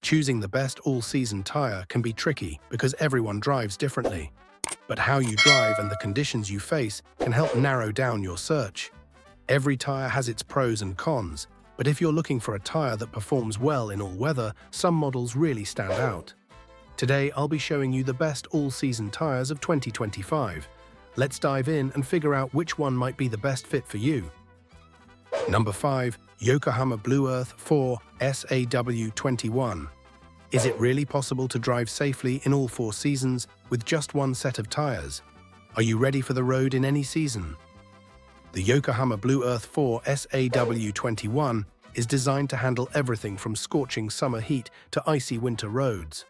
Choosing the best all-season tire can be tricky because everyone drives differently. But how you drive and the conditions you face can help narrow down your search. Every tire has its pros and cons, but if you're looking for a tire that performs well in all weather, some models really stand out. Today, I'll be showing you the best all-season tires of 2025. Let's dive in and figure out which one might be the best fit for you. Number 5. Yokohama BluEarth 4 SAW21. Is it really possible to drive safely in all 4 seasons with just one set of tires? Are you ready for the road in any season? The Yokohama BluEarth 4 SAW21 is designed to handle everything from scorching summer heat to icy winter roads.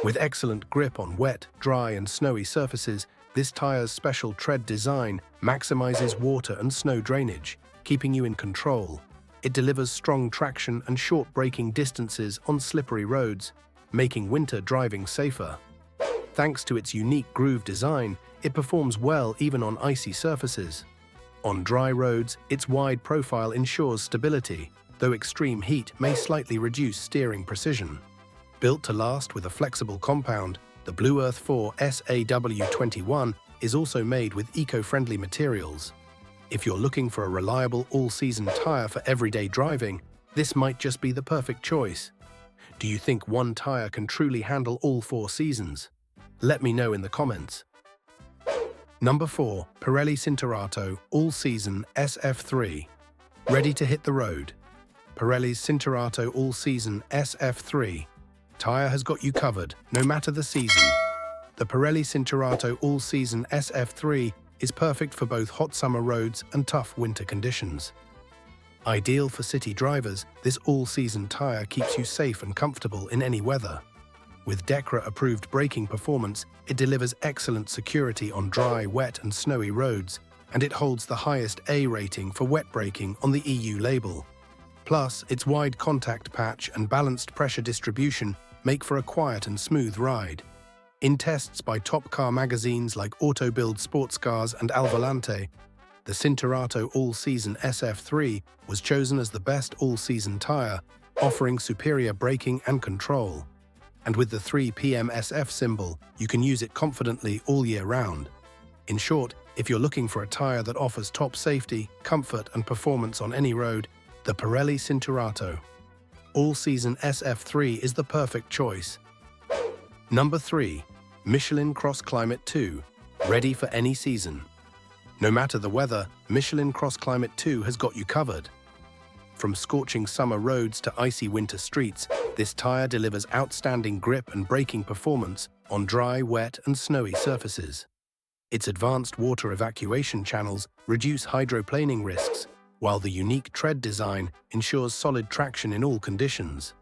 With excellent grip on wet, dry and snowy surfaces, this tire's special tread design maximizes water and snow drainage, keeping you in control. It delivers strong traction and short braking distances on slippery roads, making winter driving safer. Thanks to its unique groove design, it performs well even on icy surfaces. On dry roads, its wide profile ensures stability, though extreme heat may slightly reduce steering precision. Built to last with a flexible compound, the BluEarth 4 SAW21 is also made with eco-friendly materials. If you're looking for a reliable all-season tire for everyday driving, this might just be the perfect choice. Do you think one tire can truly handle all 4 seasons? Let me know in the comments. Number 4. Pirelli Cinturato All-Season SF3. Ready to hit the road? Pirelli's Cinturato All-Season SF3 tire has got you covered, no matter the season. The Pirelli Cinturato All-Season SF3 is perfect for both hot summer roads and tough winter conditions. Ideal for city drivers, this all-season tire keeps you safe and comfortable in any weather. With DEKRA-approved braking performance, it delivers excellent security on dry, wet and snowy roads, and it holds the highest A rating for wet braking on the EU label. Plus, its wide contact patch and balanced pressure distribution make for a quiet and smooth ride. In tests by top car magazines like Auto Bild Sports Cars and Al Volante, the Cinturato All-Season SF3 was chosen as the best all-season tire, offering superior braking and control. And with the 3PMSF symbol, you can use it confidently all year round. In short, if you're looking for a tire that offers top safety, comfort and performance on any road, the Pirelli Cinturato All-Season SF3 is the perfect choice. Number 3. Michelin CrossClimate 2. Ready for any season. No matter the weather, Michelin CrossClimate 2 has got you covered. From scorching summer roads to icy winter streets, this tire delivers outstanding grip and braking performance on dry, wet and snowy surfaces. Its advanced water evacuation channels reduce hydroplaning risks, while the unique tread design ensures solid traction in all conditions.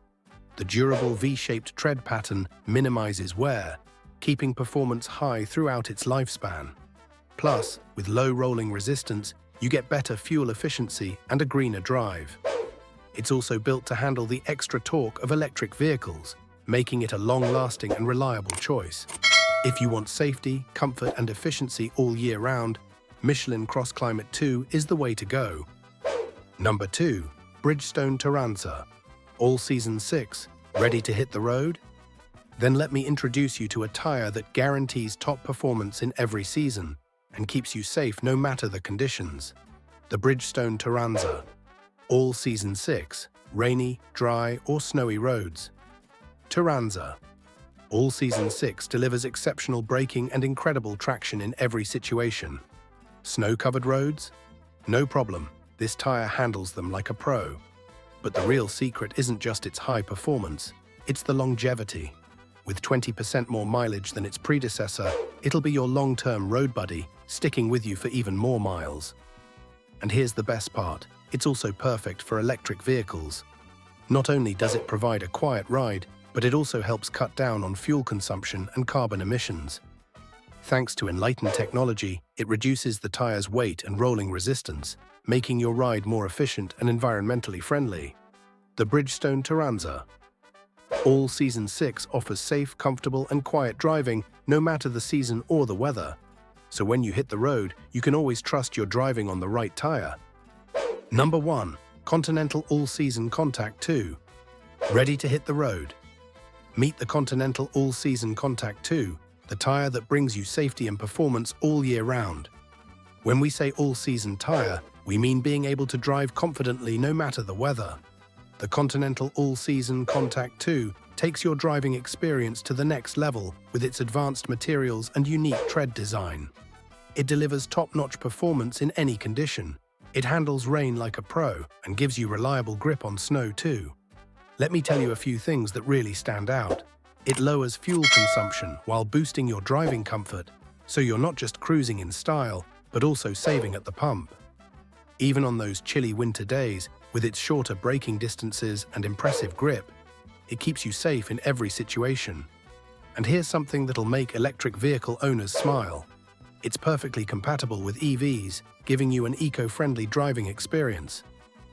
The durable V-shaped tread pattern minimizes wear, keeping performance high throughout its lifespan. Plus, with low rolling resistance, you get better fuel efficiency and a greener drive. It's also built to handle the extra torque of electric vehicles, making it a long-lasting and reliable choice. If you want safety, comfort and efficiency all year round, Michelin CrossClimate 2 is the way to go. Number 2. Bridgestone Turanza All-Season 6. Ready to hit the road? Then let me introduce you to a tire that guarantees top performance in every season and keeps you safe no matter the conditions. The Bridgestone Turanza All-Season 6. Rainy, dry or snowy roads. Turanza All-Season 6 delivers exceptional braking and incredible traction in every situation. Snow-covered roads? No problem, this tire handles them like a pro. But the real secret isn't just its high performance, it's the longevity. With 20% more mileage than its predecessor, it'll be your long-term road buddy, sticking with you for even more miles. And here's the best part, it's also perfect for electric vehicles. Not only does it provide a quiet ride, but it also helps cut down on fuel consumption and carbon emissions. Thanks to enlightened technology, it reduces the tire's weight and rolling resistance, making your ride more efficient and environmentally friendly. The Bridgestone Turanza All-Season 6 offers safe, comfortable and quiet driving no matter the season or the weather. So when you hit the road, you can always trust you're driving on the right tire. Number 1. Continental AllSeasonContact 2. Ready to hit the road? Meet the Continental AllSeasonContact 2, the tire that brings you safety and performance all year round. When we say all-season tire, we mean being able to drive confidently no matter the weather. The Continental AllSeasonContact 2 takes your driving experience to the next level with its advanced materials and unique tread design. It delivers top-notch performance in any condition. It handles rain like a pro and gives you reliable grip on snow too. Let me tell you a few things that really stand out. It lowers fuel consumption while boosting your driving comfort, so you're not just cruising in style, but also saving at the pump. Even on those chilly winter days, with its shorter braking distances and impressive grip, it keeps you safe in every situation. And here's something that'll make electric vehicle owners smile. It's perfectly compatible with EVs, giving you an eco-friendly driving experience.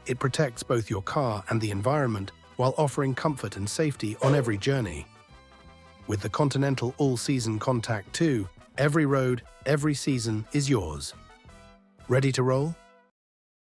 It protects both your car and the environment while offering comfort and safety on every journey. With the Continental AllSeasonContact 2, every road, every season is yours. Ready to roll?